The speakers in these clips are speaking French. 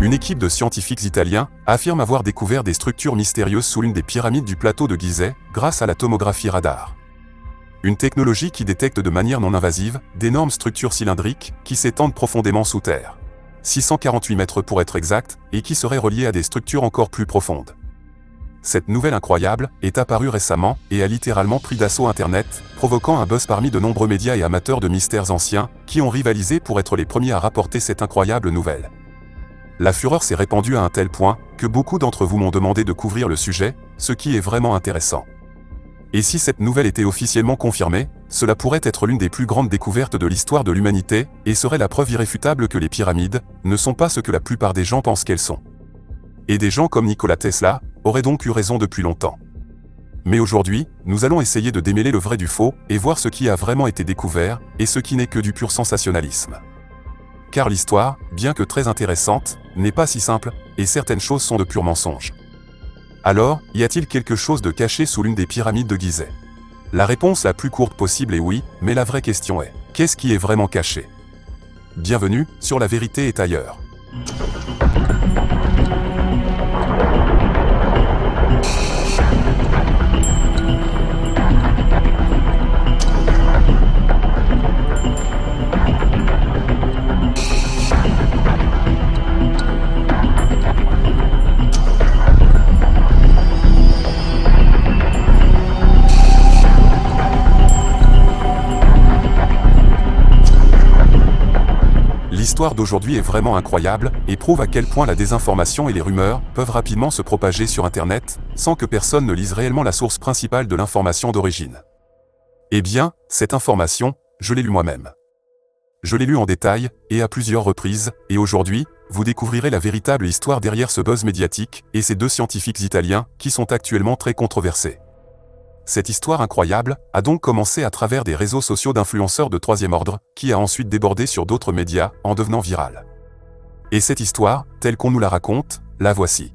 Une équipe de scientifiques italiens affirme avoir découvert des structures mystérieuses sous l'une des pyramides du plateau de Gizeh grâce à la tomographie radar. Une technologie qui détecte de manière non invasive d'énormes structures cylindriques qui s'étendent profondément sous terre. 648 mètres pour être exact, et qui seraient reliées à des structures encore plus profondes. Cette nouvelle incroyable est apparue récemment et a littéralement pris d'assaut Internet, provoquant un buzz parmi de nombreux médias et amateurs de mystères anciens qui ont rivalisé pour être les premiers à rapporter cette incroyable nouvelle. La fureur s'est répandue à un tel point que beaucoup d'entre vous m'ont demandé de couvrir le sujet, ce qui est vraiment intéressant. Et si cette nouvelle était officiellement confirmée, cela pourrait être l'une des plus grandes découvertes de l'histoire de l'humanité et serait la preuve irréfutable que les pyramides ne sont pas ce que la plupart des gens pensent qu'elles sont. Et des gens comme Nikola Tesla auraient donc eu raison depuis longtemps. Mais aujourd'hui, nous allons essayer de démêler le vrai du faux et voir ce qui a vraiment été découvert et ce qui n'est que du pur sensationnalisme. Car l'histoire, bien que très intéressante, n'est pas si simple, et certaines choses sont de purs mensonges. Alors, y a-t-il quelque chose de caché sous l'une des pyramides de Gizeh? La réponse la plus courte possible est oui, mais la vraie question est, qu'est-ce qui est vraiment caché? Bienvenue sur La Vérité est ailleurs. L'histoire d'aujourd'hui est vraiment incroyable et prouve à quel point la désinformation et les rumeurs peuvent rapidement se propager sur Internet sans que personne ne lise réellement la source principale de l'information d'origine. Eh bien, cette information, je l'ai lue moi-même. Je l'ai lue en détail et à plusieurs reprises, et aujourd'hui, vous découvrirez la véritable histoire derrière ce buzz médiatique et ces deux scientifiques italiens qui sont actuellement très controversés. Cette histoire incroyable a donc commencé à travers des réseaux sociaux d'influenceurs de troisième ordre, qui a ensuite débordé sur d'autres médias en devenant virale. Et cette histoire, telle qu'on nous la raconte, la voici.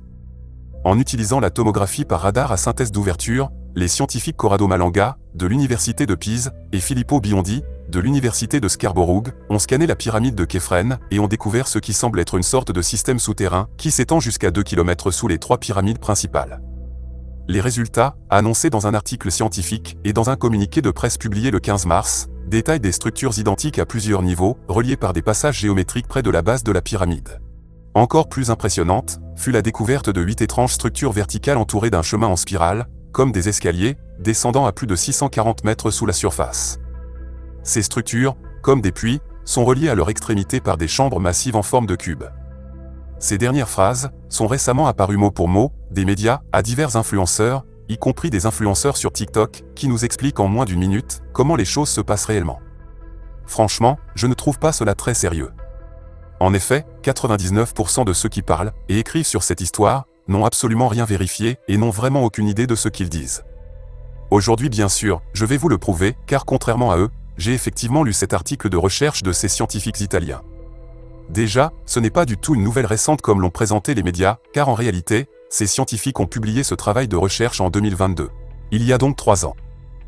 En utilisant la tomographie par radar à synthèse d'ouverture, les scientifiques Corrado Malanga, de l'université de Pise, et Filippo Biondi, de l'université de Scarborough, ont scanné la pyramide de Képhren et ont découvert ce qui semble être une sorte de système souterrain qui s'étend jusqu'à 2 km sous les 3 pyramides principales. Les résultats, annoncés dans un article scientifique et dans un communiqué de presse publié le 15 mars, détaillent des structures identiques à plusieurs niveaux, reliées par des passages géométriques près de la base de la pyramide. Encore plus impressionnante fut la découverte de 8 étranges structures verticales entourées d'un chemin en spirale, comme des escaliers, descendant à plus de 640 mètres sous la surface. Ces structures, comme des puits, sont reliées à leur extrémité par des chambres massives en forme de cube. Ces dernières phrases sont récemment apparues mot pour mot, des médias, à divers influenceurs, y compris des influenceurs sur TikTok, qui nous expliquent en moins d'une minute comment les choses se passent réellement. Franchement, je ne trouve pas cela très sérieux. En effet, 99% de ceux qui parlent et écrivent sur cette histoire n'ont absolument rien vérifié et n'ont vraiment aucune idée de ce qu'ils disent. Aujourd'hui bien sûr, je vais vous le prouver, car contrairement à eux, j'ai effectivement lu cet article de recherche de ces scientifiques italiens. Déjà, ce n'est pas du tout une nouvelle récente comme l'ont présenté les médias, car en réalité, ces scientifiques ont publié ce travail de recherche en 2022. Il y a donc 3 ans.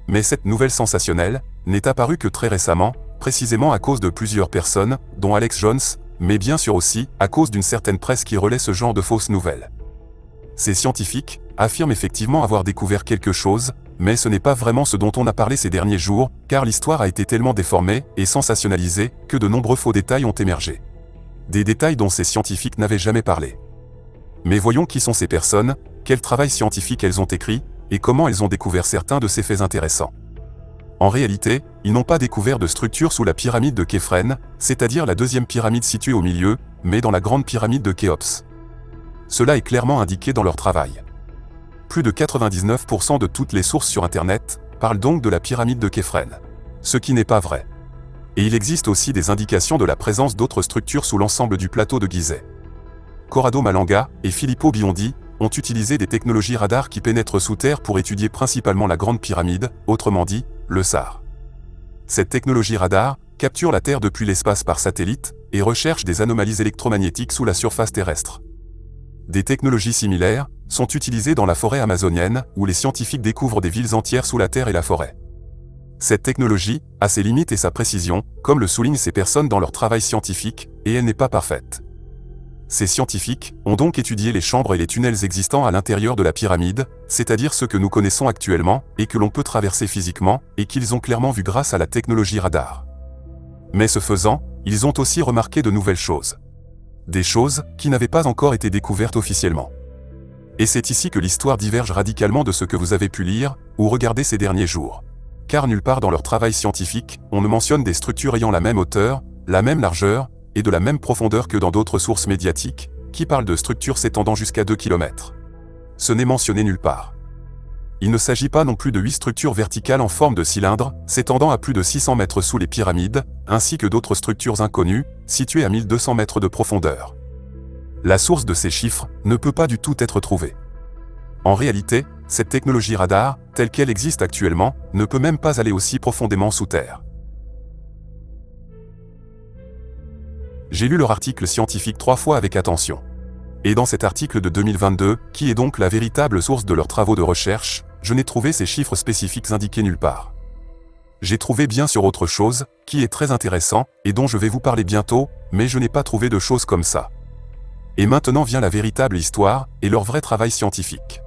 Mais cette nouvelle sensationnelle n'est apparue que très récemment, précisément à cause de plusieurs personnes, dont Alex Jones, mais bien sûr aussi à cause d'une certaine presse qui relaie ce genre de fausses nouvelles. Ces scientifiques affirment effectivement avoir découvert quelque chose, mais ce n'est pas vraiment ce dont on a parlé ces derniers jours, car l'histoire a été tellement déformée et sensationnalisée que de nombreux faux détails ont émergé. Des détails dont ces scientifiques n'avaient jamais parlé. Mais voyons qui sont ces personnes, quel travail scientifique elles ont écrit, et comment elles ont découvert certains de ces faits intéressants. En réalité, ils n'ont pas découvert de structure sous la pyramide de Képhren, c'est-à-dire la deuxième pyramide située au milieu, mais dans la grande pyramide de Khéops. Cela est clairement indiqué dans leur travail. Plus de 99% de toutes les sources sur Internet parlent donc de la pyramide de Képhren. Ce qui n'est pas vrai. Et il existe aussi des indications de la présence d'autres structures sous l'ensemble du plateau de Gizeh. Corrado Malanga et Filippo Biondi ont utilisé des technologies radar qui pénètrent sous terre pour étudier principalement la Grande Pyramide, autrement dit, le SAR. Cette technologie radar capture la Terre depuis l'espace par satellite et recherche des anomalies électromagnétiques sous la surface terrestre. Des technologies similaires sont utilisées dans la forêt amazonienne, où les scientifiques découvrent des villes entières sous la terre et la forêt. Cette technologie a ses limites et sa précision, comme le soulignent ces personnes dans leur travail scientifique, et elle n'est pas parfaite. Ces scientifiques ont donc étudié les chambres et les tunnels existants à l'intérieur de la pyramide, c'est-à-dire ceux que nous connaissons actuellement et que l'on peut traverser physiquement et qu'ils ont clairement vu grâce à la technologie radar. Mais ce faisant, ils ont aussi remarqué de nouvelles choses. Des choses qui n'avaient pas encore été découvertes officiellement. Et c'est ici que l'histoire diverge radicalement de ce que vous avez pu lire ou regarder ces derniers jours. Car nulle part dans leur travail scientifique, on ne mentionne des structures ayant la même hauteur, la même largeur, et de la même profondeur que dans d'autres sources médiatiques, qui parlent de structures s'étendant jusqu'à 2 km. Ce n'est mentionné nulle part. Il ne s'agit pas non plus de 8 structures verticales en forme de cylindre, s'étendant à plus de 600 mètres sous les pyramides, ainsi que d'autres structures inconnues, situées à 1200 mètres de profondeur. La source de ces chiffres ne peut pas du tout être trouvée. En réalité, cette technologie radar, telle qu'elle existe actuellement, ne peut même pas aller aussi profondément sous terre. J'ai lu leur article scientifique 3 fois avec attention. Et dans cet article de 2022, qui est donc la véritable source de leurs travaux de recherche, je n'ai trouvé ces chiffres spécifiques indiqués nulle part. J'ai trouvé bien sûr autre chose, qui est très intéressant, et dont je vais vous parler bientôt, mais je n'ai pas trouvé de choses comme ça. Et maintenant vient la véritable histoire, et leur vrai travail scientifique.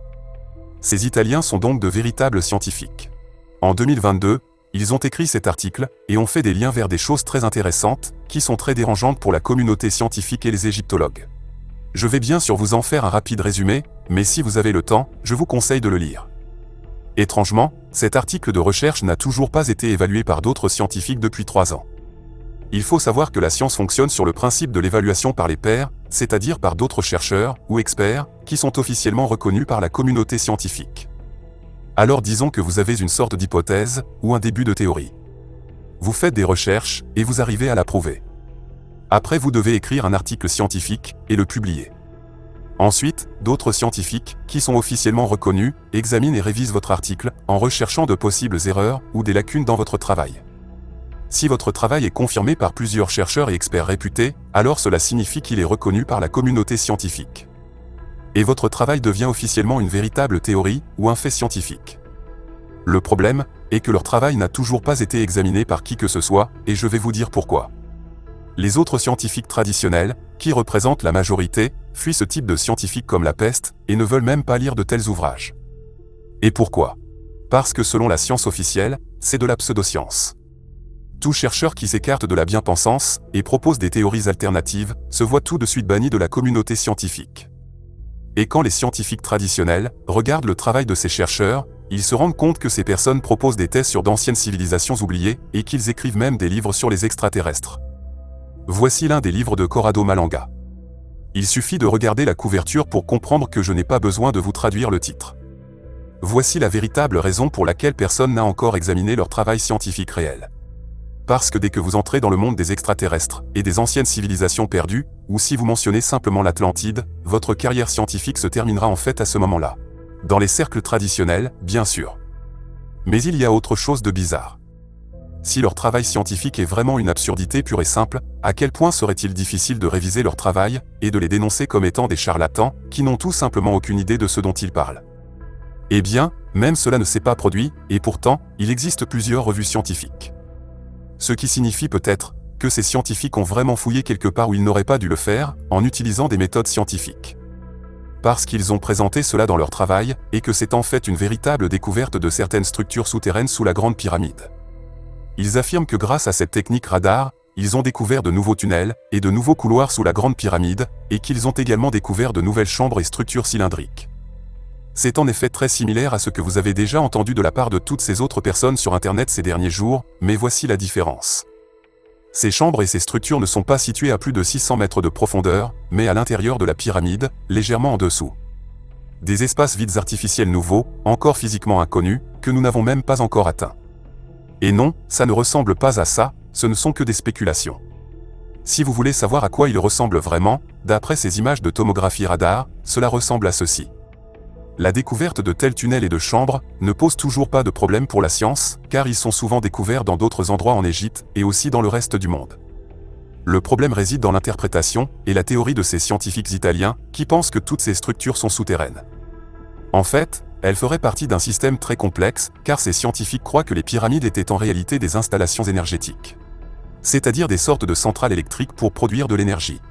Ces Italiens sont donc de véritables scientifiques. En 2022, ils ont écrit cet article, et ont fait des liens vers des choses très intéressantes, qui sont très dérangeantes pour la communauté scientifique et les égyptologues. Je vais bien sûr vous en faire un rapide résumé, mais si vous avez le temps, je vous conseille de le lire. Étrangement, cet article de recherche n'a toujours pas été évalué par d'autres scientifiques depuis 3 ans. Il faut savoir que la science fonctionne sur le principe de l'évaluation par les pairs, c'est-à-dire par d'autres chercheurs ou experts, qui sont officiellement reconnus par la communauté scientifique. Alors disons que vous avez une sorte d'hypothèse, ou un début de théorie. Vous faites des recherches, et vous arrivez à la prouver. Après vous devez écrire un article scientifique, et le publier. Ensuite, d'autres scientifiques, qui sont officiellement reconnus, examinent et révisent votre article, en recherchant de possibles erreurs, ou des lacunes dans votre travail. Si votre travail est confirmé par plusieurs chercheurs et experts réputés, alors cela signifie qu'il est reconnu par la communauté scientifique. Et votre travail devient officiellement une véritable théorie, ou un fait scientifique. Le problème est que leur travail n'a toujours pas été examiné par qui que ce soit, et je vais vous dire pourquoi. Les autres scientifiques traditionnels, qui représentent la majorité, fuient ce type de scientifiques comme la peste, et ne veulent même pas lire de tels ouvrages. Et pourquoi? Parce que selon la science officielle, c'est de la pseudoscience. Tout chercheur qui s'écarte de la bien-pensance, et propose des théories alternatives, se voit tout de suite banni de la communauté scientifique. Et quand les scientifiques traditionnels regardent le travail de ces chercheurs, ils se rendent compte que ces personnes proposent des thèses sur d'anciennes civilisations oubliées, et qu'ils écrivent même des livres sur les extraterrestres. Voici l'un des livres de Corrado Malanga. Il suffit de regarder la couverture pour comprendre que je n'ai pas besoin de vous traduire le titre. Voici la véritable raison pour laquelle personne n'a encore examiné leur travail scientifique réel. Parce que dès que vous entrez dans le monde des extraterrestres et des anciennes civilisations perdues, ou si vous mentionnez simplement l'Atlantide, votre carrière scientifique se terminera en fait à ce moment-là. Dans les cercles traditionnels, bien sûr. Mais il y a autre chose de bizarre. Si leur travail scientifique est vraiment une absurdité pure et simple, à quel point serait-il difficile de réviser leur travail, et de les dénoncer comme étant des charlatans, qui n'ont tout simplement aucune idée de ce dont ils parlent? Eh bien, même cela ne s'est pas produit, et pourtant, il existe plusieurs revues scientifiques. Ce qui signifie peut-être que ces scientifiques ont vraiment fouillé quelque part où ils n'auraient pas dû le faire, en utilisant des méthodes scientifiques. Parce qu'ils ont présenté cela dans leur travail, et que c'est en fait une véritable découverte de certaines structures souterraines sous la Grande Pyramide. Ils affirment que grâce à cette technique radar, ils ont découvert de nouveaux tunnels, et de nouveaux couloirs sous la Grande Pyramide, et qu'ils ont également découvert de nouvelles chambres et structures cylindriques. C'est en effet très similaire à ce que vous avez déjà entendu de la part de toutes ces autres personnes sur Internet ces derniers jours, mais voici la différence. Ces chambres et ces structures ne sont pas situées à plus de 600 mètres de profondeur, mais à l'intérieur de la pyramide, légèrement en dessous. Des espaces vides artificiels nouveaux, encore physiquement inconnus, que nous n'avons même pas encore atteints. Et non, ça ne ressemble pas à ça, ce ne sont que des spéculations. Si vous voulez savoir à quoi ils ressemblent vraiment, d'après ces images de tomographie radar, cela ressemble à ceci. La découverte de tels tunnels et de chambres ne pose toujours pas de problème pour la science, car ils sont souvent découverts dans d'autres endroits en Égypte et aussi dans le reste du monde. Le problème réside dans l'interprétation et la théorie de ces scientifiques italiens qui pensent que toutes ces structures sont souterraines. En fait, elles feraient partie d'un système très complexe, car ces scientifiques croient que les pyramides étaient en réalité des installations énergétiques. C'est-à-dire des sortes de centrales électriques pour produire de l'énergie.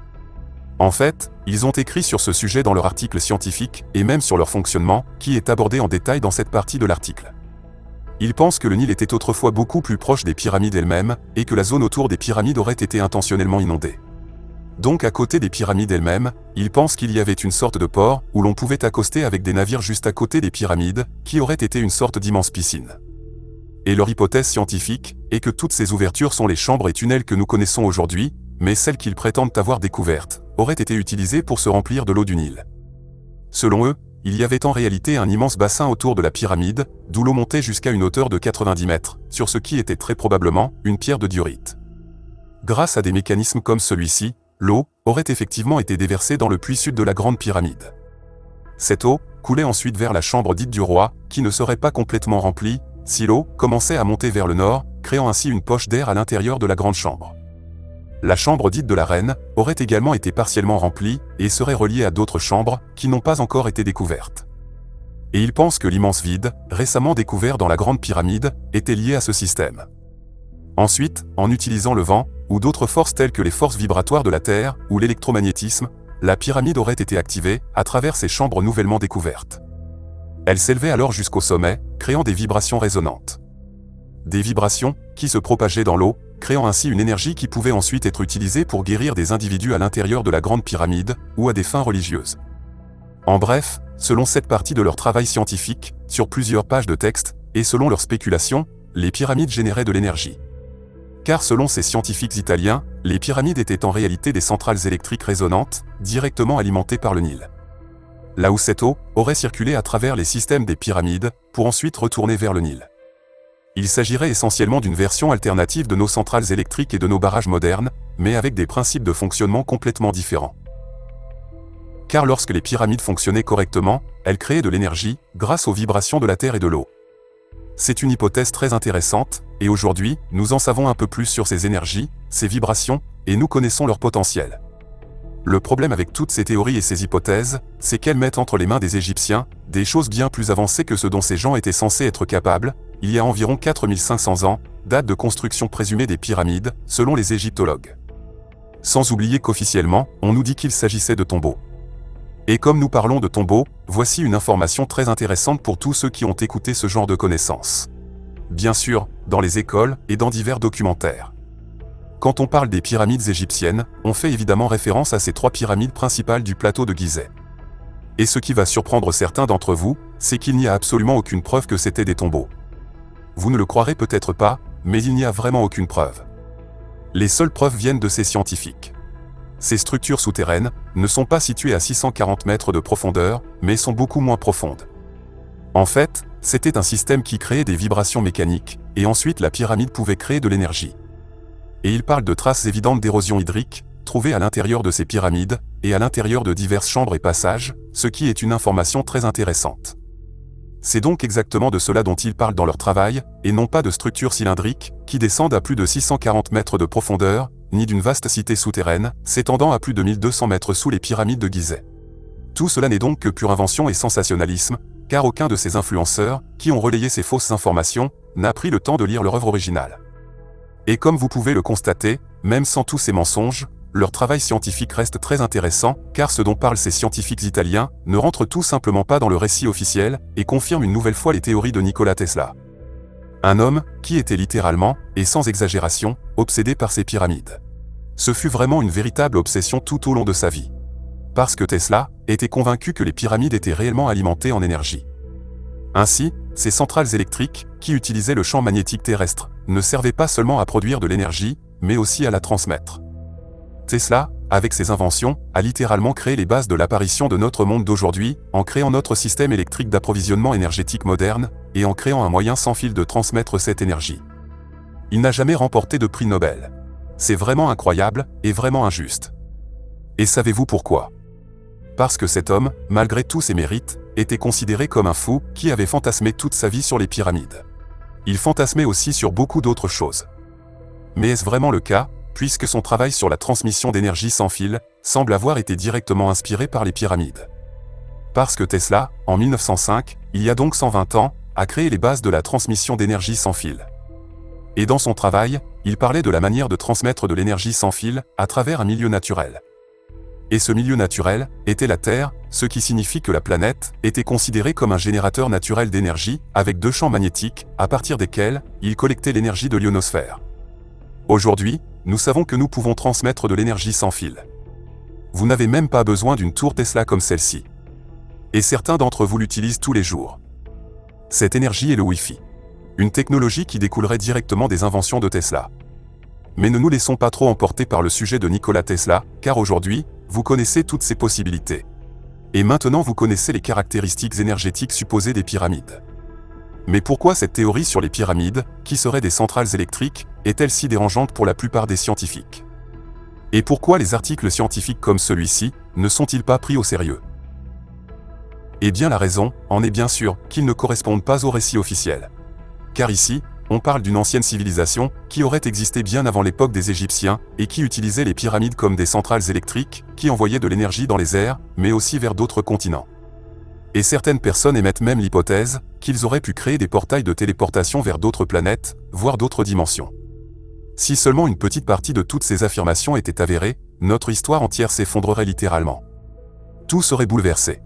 En fait, Ils ont écrit sur ce sujet dans leur article scientifique, et même sur leur fonctionnement, qui est abordé en détail dans cette partie de l'article. Ils pensent que le Nil était autrefois beaucoup plus proche des pyramides elles-mêmes, et que la zone autour des pyramides aurait été intentionnellement inondée. Donc à côté des pyramides elles-mêmes, ils pensent qu'il y avait une sorte de port, où l'on pouvait accoster avec des navires juste à côté des pyramides, qui aurait été une sorte d'immense piscine. Et leur hypothèse scientifique est que toutes ces ouvertures sont les chambres et tunnels que nous connaissons aujourd'hui, mais celles qu'ils prétendent avoir découvertes auraient été utilisées pour se remplir de l'eau du Nil. Selon eux, il y avait en réalité un immense bassin autour de la pyramide, d'où l'eau montait jusqu'à une hauteur de 90 mètres, sur ce qui était très probablement une pierre de diorite. Grâce à des mécanismes comme celui-ci, l'eau aurait effectivement été déversée dans le puits sud de la grande pyramide. Cette eau coulait ensuite vers la chambre dite du roi, qui ne serait pas complètement remplie, si l'eau commençait à monter vers le nord, créant ainsi une poche d'air à l'intérieur de la grande chambre. La chambre dite de la reine aurait également été partiellement remplie et serait reliée à d'autres chambres qui n'ont pas encore été découvertes. Et ils pensent que l'immense vide, récemment découvert dans la grande pyramide, était lié à ce système. Ensuite, en utilisant le vent, ou d'autres forces telles que les forces vibratoires de la Terre, ou l'électromagnétisme, la pyramide aurait été activée à travers ces chambres nouvellement découvertes. Elle s'élevait alors jusqu'au sommet, créant des vibrations résonantes. Des vibrations qui se propageaient dans l'eau, créant ainsi une énergie qui pouvait ensuite être utilisée pour guérir des individus à l'intérieur de la grande pyramide, ou à des fins religieuses. En bref, selon cette partie de leur travail scientifique, sur plusieurs pages de texte, et selon leurs spéculations, les pyramides généraient de l'énergie. Car selon ces scientifiques italiens, les pyramides étaient en réalité des centrales électriques résonantes, directement alimentées par le Nil. Là où cette eau aurait circulé à travers les systèmes des pyramides, pour ensuite retourner vers le Nil. Il s'agirait essentiellement d'une version alternative de nos centrales électriques et de nos barrages modernes, mais avec des principes de fonctionnement complètement différents. Car lorsque les pyramides fonctionnaient correctement, elles créaient de l'énergie, grâce aux vibrations de la terre et de l'eau. C'est une hypothèse très intéressante, et aujourd'hui, nous en savons un peu plus sur ces énergies, ces vibrations, et nous connaissons leur potentiel. Le problème avec toutes ces théories et ces hypothèses, c'est qu'elles mettent entre les mains des Égyptiens des choses bien plus avancées que ce dont ces gens étaient censés être capables, il y a environ 4500 ans, date de construction présumée des pyramides, selon les égyptologues. Sans oublier qu'officiellement, on nous dit qu'il s'agissait de tombeaux. Et comme nous parlons de tombeaux, voici une information très intéressante pour tous ceux qui ont écouté ce genre de connaissances. Bien sûr, dans les écoles et dans divers documentaires. Quand on parle des pyramides égyptiennes, on fait évidemment référence à ces 3 pyramides principales du plateau de Gizeh. Et ce qui va surprendre certains d'entre vous, c'est qu'il n'y a absolument aucune preuve que c'était des tombeaux. Vous ne le croirez peut-être pas, mais il n'y a vraiment aucune preuve. Les seules preuves viennent de ces scientifiques. Ces structures souterraines ne sont pas situées à 640 mètres de profondeur, mais sont beaucoup moins profondes. En fait, c'était un système qui créait des vibrations mécaniques, et ensuite la pyramide pouvait créer de l'énergie. Et il parle de traces évidentes d'érosion hydrique, trouvées à l'intérieur de ces pyramides, et à l'intérieur de diverses chambres et passages, ce qui est une information très intéressante. C'est donc exactement de cela dont ils parlent dans leur travail, et non pas de structures cylindriques, qui descendent à plus de 640 mètres de profondeur, ni d'une vaste cité souterraine, s'étendant à plus de 1200 mètres sous les pyramides de Gizeh. Tout cela n'est donc que pure invention et sensationnalisme, car aucun de ces influenceurs, qui ont relayé ces fausses informations, n'a pris le temps de lire leur œuvre originale. Et comme vous pouvez le constater, même sans tous ces mensonges, leur travail scientifique reste très intéressant, car ce dont parlent ces scientifiques italiens ne rentre tout simplement pas dans le récit officiel, et confirme une nouvelle fois les théories de Nikola Tesla. Un homme qui était littéralement, et sans exagération, obsédé par ces pyramides. Ce fut vraiment une véritable obsession tout au long de sa vie. Parce que Tesla était convaincu que les pyramides étaient réellement alimentées en énergie. Ainsi, ces centrales électriques, qui utilisaient le champ magnétique terrestre, ne servaient pas seulement à produire de l'énergie, mais aussi à la transmettre. Tesla, avec ses inventions, a littéralement créé les bases de l'apparition de notre monde d'aujourd'hui, en créant notre système électrique d'approvisionnement énergétique moderne, et en créant un moyen sans fil de transmettre cette énergie. Il n'a jamais remporté de prix Nobel. C'est vraiment incroyable, et vraiment injuste. Et savez-vous pourquoi ? Parce que cet homme, malgré tous ses mérites, était considéré comme un fou qui avait fantasmé toute sa vie sur les pyramides. Il fantasmait aussi sur beaucoup d'autres choses. Mais est-ce vraiment le cas, puisque son travail sur la transmission d'énergie sans fil semble avoir été directement inspiré par les pyramides? Parce que Tesla, en 1905, il y a donc 120 ans, a créé les bases de la transmission d'énergie sans fil. Et dans son travail, il parlait de la manière de transmettre de l'énergie sans fil à travers un milieu naturel. Et ce milieu naturel était la Terre, ce qui signifie que la planète était considérée comme un générateur naturel d'énergie, avec 2 champs magnétiques, à partir desquels il collectait l'énergie de l'ionosphère. Aujourd'hui, nous savons que nous pouvons transmettre de l'énergie sans fil. Vous n'avez même pas besoin d'une tour Tesla comme celle-ci. Et certains d'entre vous l'utilisent tous les jours. Cette énergie est le Wi-Fi. Une technologie qui découlerait directement des inventions de Tesla. Mais ne nous laissons pas trop emporter par le sujet de Nikola Tesla, car aujourd'hui, vous connaissez toutes ces possibilités. Et maintenant vous connaissez les caractéristiques énergétiques supposées des pyramides. Mais pourquoi cette théorie sur les pyramides, qui seraient des centrales électriques, est-elle si dérangeante pour la plupart des scientifiques? Et pourquoi les articles scientifiques comme celui-ci ne sont-ils pas pris au sérieux? Eh bien la raison en est bien sûr qu'ils ne correspondent pas au récit officiel. Car ici, on parle d'une ancienne civilisation qui aurait existé bien avant l'époque des Égyptiens et qui utilisait les pyramides comme des centrales électriques qui envoyaient de l'énergie dans les airs, mais aussi vers d'autres continents. Et certaines personnes émettent même l'hypothèse qu'ils auraient pu créer des portails de téléportation vers d'autres planètes, voire d'autres dimensions. Si seulement une petite partie de toutes ces affirmations était avérée, notre histoire entière s'effondrerait littéralement. Tout serait bouleversé.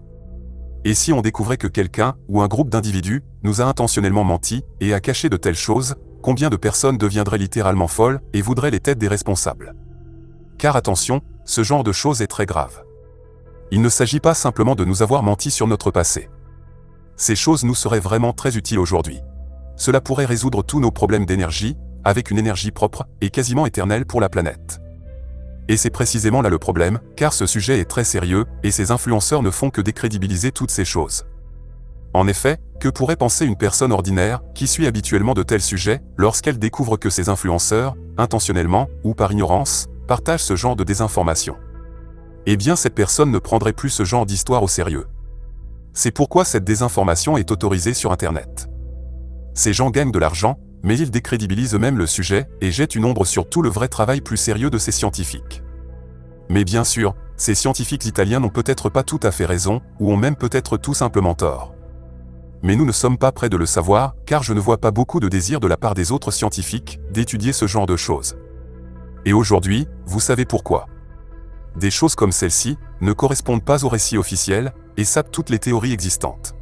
Et si on découvrait que quelqu'un, ou un groupe d'individus, nous a intentionnellement menti, et a caché de telles choses, combien de personnes deviendraient littéralement folles, et voudraient les têtes des responsables? Car attention, ce genre de choses est très grave. Il ne s'agit pas simplement de nous avoir menti sur notre passé. Ces choses nous seraient vraiment très utiles aujourd'hui. Cela pourrait résoudre tous nos problèmes d'énergie, avec une énergie propre, et quasiment éternelle pour la planète. Et c'est précisément là le problème, car ce sujet est très sérieux, et ces influenceurs ne font que décrédibiliser toutes ces choses. En effet, que pourrait penser une personne ordinaire, qui suit habituellement de tels sujets, lorsqu'elle découvre que ces influenceurs, intentionnellement, ou par ignorance, partagent ce genre de désinformation? Eh bien cette personne ne prendrait plus ce genre d'histoire au sérieux. C'est pourquoi cette désinformation est autorisée sur Internet. Ces gens gagnent de l'argent, mais ils décrédibilisent eux-mêmes le sujet et jettent une ombre sur tout le vrai travail plus sérieux de ces scientifiques. Mais bien sûr, ces scientifiques italiens n'ont peut-être pas tout à fait raison, ou ont même peut-être tout simplement tort. Mais nous ne sommes pas près de le savoir, car je ne vois pas beaucoup de désir de la part des autres scientifiques d'étudier ce genre de choses. Et aujourd'hui, vous savez pourquoi. Des choses comme celle-ci ne correspondent pas au récit officiel et sapent toutes les théories existantes.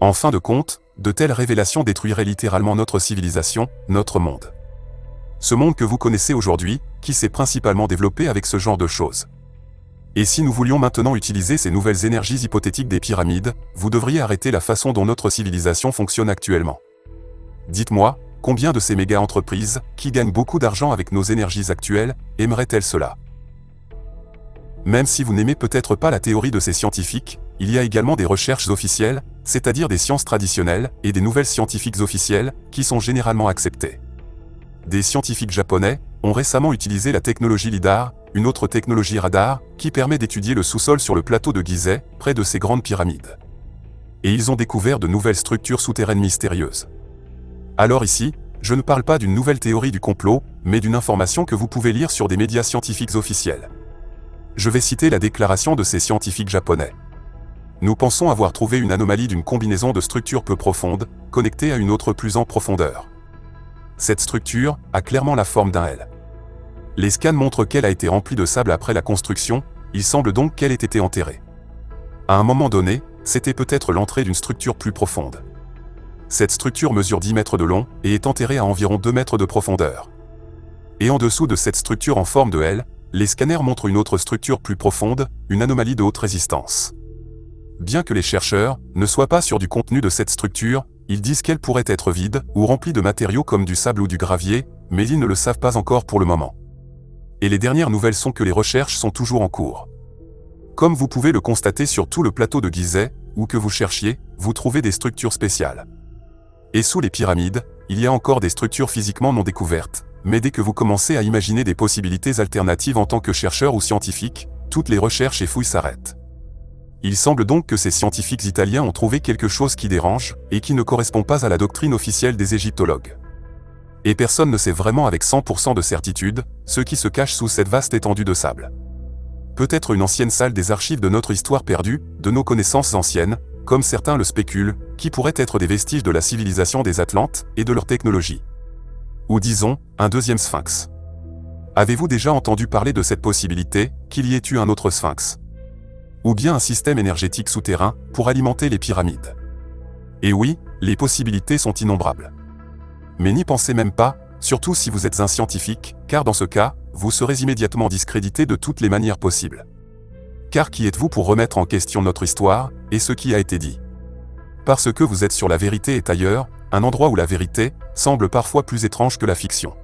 En fin de compte, de telles révélations détruiraient littéralement notre civilisation, notre monde. Ce monde que vous connaissez aujourd'hui, qui s'est principalement développé avec ce genre de choses. Et si nous voulions maintenant utiliser ces nouvelles énergies hypothétiques des pyramides, vous devriez arrêter la façon dont notre civilisation fonctionne actuellement. Dites-moi, combien de ces méga-entreprises, qui gagnent beaucoup d'argent avec nos énergies actuelles, aimeraient-elles cela? Même si vous n'aimez peut-être pas la théorie de ces scientifiques, il y a également des recherches officielles, c'est-à-dire des sciences traditionnelles, et des nouvelles scientifiques officielles, qui sont généralement acceptées. Des scientifiques japonais ont récemment utilisé la technologie LIDAR, une autre technologie radar, qui permet d'étudier le sous-sol sur le plateau de Gizeh, près de ces grandes pyramides. Et ils ont découvert de nouvelles structures souterraines mystérieuses. Alors ici, je ne parle pas d'une nouvelle théorie du complot, mais d'une information que vous pouvez lire sur des médias scientifiques officiels. Je vais citer la déclaration de ces scientifiques japonais. Nous pensons avoir trouvé une anomalie d'une combinaison de structures peu profondes, connectée à une autre plus en profondeur. Cette structure a clairement la forme d'un L. Les scans montrent qu'elle a été remplie de sable après la construction, il semble donc qu'elle ait été enterrée. À un moment donné, c'était peut-être l'entrée d'une structure plus profonde. Cette structure mesure 10 mètres de long et est enterrée à environ 2 mètres de profondeur. Et en dessous de cette structure en forme de L, les scanners montrent une autre structure plus profonde, une anomalie de haute résistance. Bien que les chercheurs ne soient pas sûrs du contenu de cette structure, ils disent qu'elle pourrait être vide ou remplie de matériaux comme du sable ou du gravier, mais ils ne le savent pas encore pour le moment. Et les dernières nouvelles sont que les recherches sont toujours en cours. Comme vous pouvez le constater sur tout le plateau de Gizeh, où que vous cherchiez, vous trouvez des structures spéciales. Et sous les pyramides, il y a encore des structures physiquement non découvertes, mais dès que vous commencez à imaginer des possibilités alternatives en tant que chercheur ou scientifique, toutes les recherches et fouilles s'arrêtent. Il semble donc que ces scientifiques italiens ont trouvé quelque chose qui dérange, et qui ne correspond pas à la doctrine officielle des égyptologues. Et personne ne sait vraiment avec 100% de certitude, ce qui se cache sous cette vaste étendue de sable. Peut-être une ancienne salle des archives de notre histoire perdue, de nos connaissances anciennes, comme certains le spéculent, qui pourraient être des vestiges de la civilisation des Atlantes, et de leur technologie. Ou disons, un deuxième sphinx. Avez-vous déjà entendu parler de cette possibilité, qu'il y ait eu un autre sphinx? Ou bien un système énergétique souterrain, pour alimenter les pyramides? Et oui, les possibilités sont innombrables. Mais n'y pensez même pas, surtout si vous êtes un scientifique, car dans ce cas, vous serez immédiatement discrédité de toutes les manières possibles. Car qui êtes-vous pour remettre en question notre histoire, et ce qui a été dit? Parce que vous êtes sur La Vérité est ailleurs, un endroit où la vérité semble parfois plus étrange que la fiction.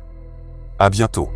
À bientôt.